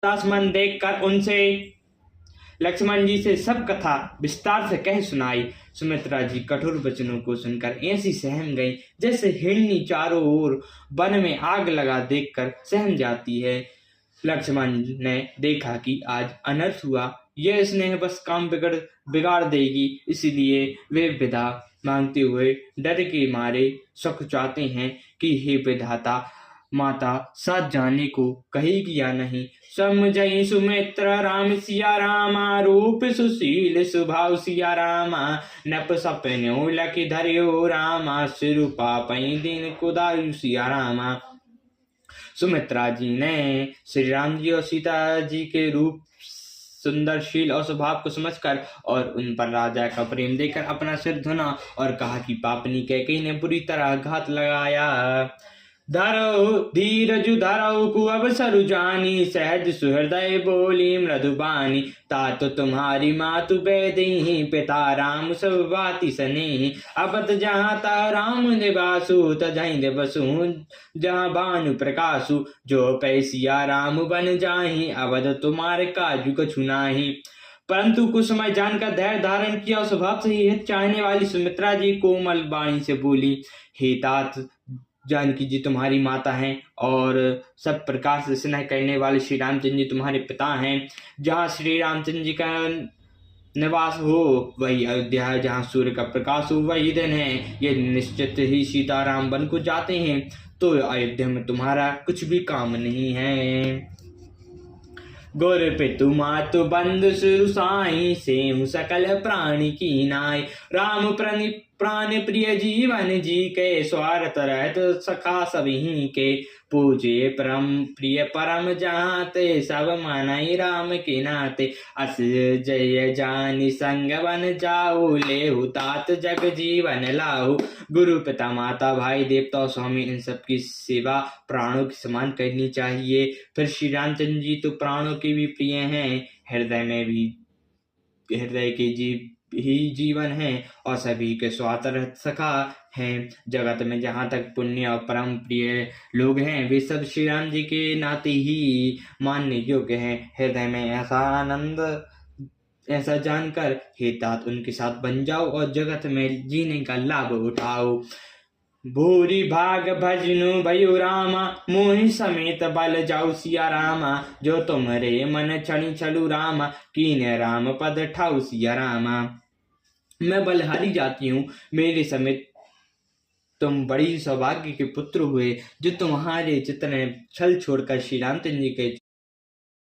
दासमन देखकर उनसे लक्ष्मण जी से सब कथा विस्तार से कह सुनाई। सुमित्रा जी कठोर वचनों को सुनकर ऐसी सहम गई जैसे हिरनी चारों ओर वन में आग लगा देखकर सहम जाती है। लक्ष्मण ने देखा कि आज अनर्थ हुआ, यह स्नेह बस काम बिगाड़ देगी, इसलिए वे विदा मांगते हुए डर के मारे चाहते हैं कि हे विधाता, माता साथ जाने को कहेगी या नहीं। समझई सुमित्र राम सिया रामा, रूप सुशील स्वभाव सिया रामा, नप सपन्यो लख धर्यो रामा, सिर पापई दिन कुदायु सिया रामा। सुमित्रा जी ने श्री राम जी और सीता जी के रूप, सुंदरशील और स्वभाव को समझकर और उन पर राजा का प्रेम देखकर अपना सिर धुना और कहा कि पापनी कैकेयी ने बुरी तरह घात लगाया। धरो धीरजु धरो कु अवसरु जानी, सहज सुहृदय बोली मृदुबानी, तात तुम्हारी मातु बेदही, पिता राम सब बाती सनेही, अबत जहाँ ता राम निवासु, तजहीं दिवसु जहाँ भानु प्रकाशु, जो पैसिया राम बन जाही, अवध तुम्हारे काजु कछु नाही। परंतु कुछ समय जानकर धैर्य धारण किया और स्वभाव से ही हित चाहने वाली सुमित्रा जी कोमल वाणी से बोली, हे तात, जानकी जी तुम्हारी माता हैं और सब प्रकार से स्नेह करने वाले श्री रामचंद्र जी तुम्हारे पिता हैं। जहाँ श्री रामचंद्र जी का निवास हो वही अयोध्या है, जहाँ सूर्य का प्रकाश हो वही दिन है। ये निश्चित ही सीताराम वन को जाते हैं तो अयोध्या में तुम्हारा कुछ भी काम नहीं है। गुर पितु मातु बंधु सुरु साई, सेहु सकल प्राणी की नाई, राम प्राण प्रिय जीवन जी के, स्वार्थ रहत सखा सभी के, पूजे परम प्रिय परम जाते, सब मानई राम के नाते, अस जय जानि संग बन जाऊ, लेहु तात जग जीवन लाहू। गुरु पिता माता भाई देवता और स्वामी इन सब की सेवा प्राणों के समान करनी चाहिए। फिर श्री रामचंद्र जी तो प्राणों के भी प्रिय हैं, हृदय के जीव ही जीवन है और सभी के स्वार्थ सखा हैं। जगत में जहाँ तक पुण्य और परम प्रिय लोग हैं वे सब श्री राम जी के नाते ही मानने योग्य हैं। हृदय में ऐसा आनंद, ऐसा जानकर हे तात उनके साथ बन जाओ और जगत में जीने का लाभ उठाओ। भूरी भाग भजनु भयो रामा, मोहि समेत बल जाऊ सिया रामा, जो तुम्हारे मन छनि छलु रामा, कीन राम पद ठाऊ सिया रामा। मैं बलहारी जाती हूँ, मेरे समेत तुम बड़ी सौभाग्य के पुत्र हुए, जो तुम्हारे चित्त ने छल छोड़कर श्री रामचंद्र जी के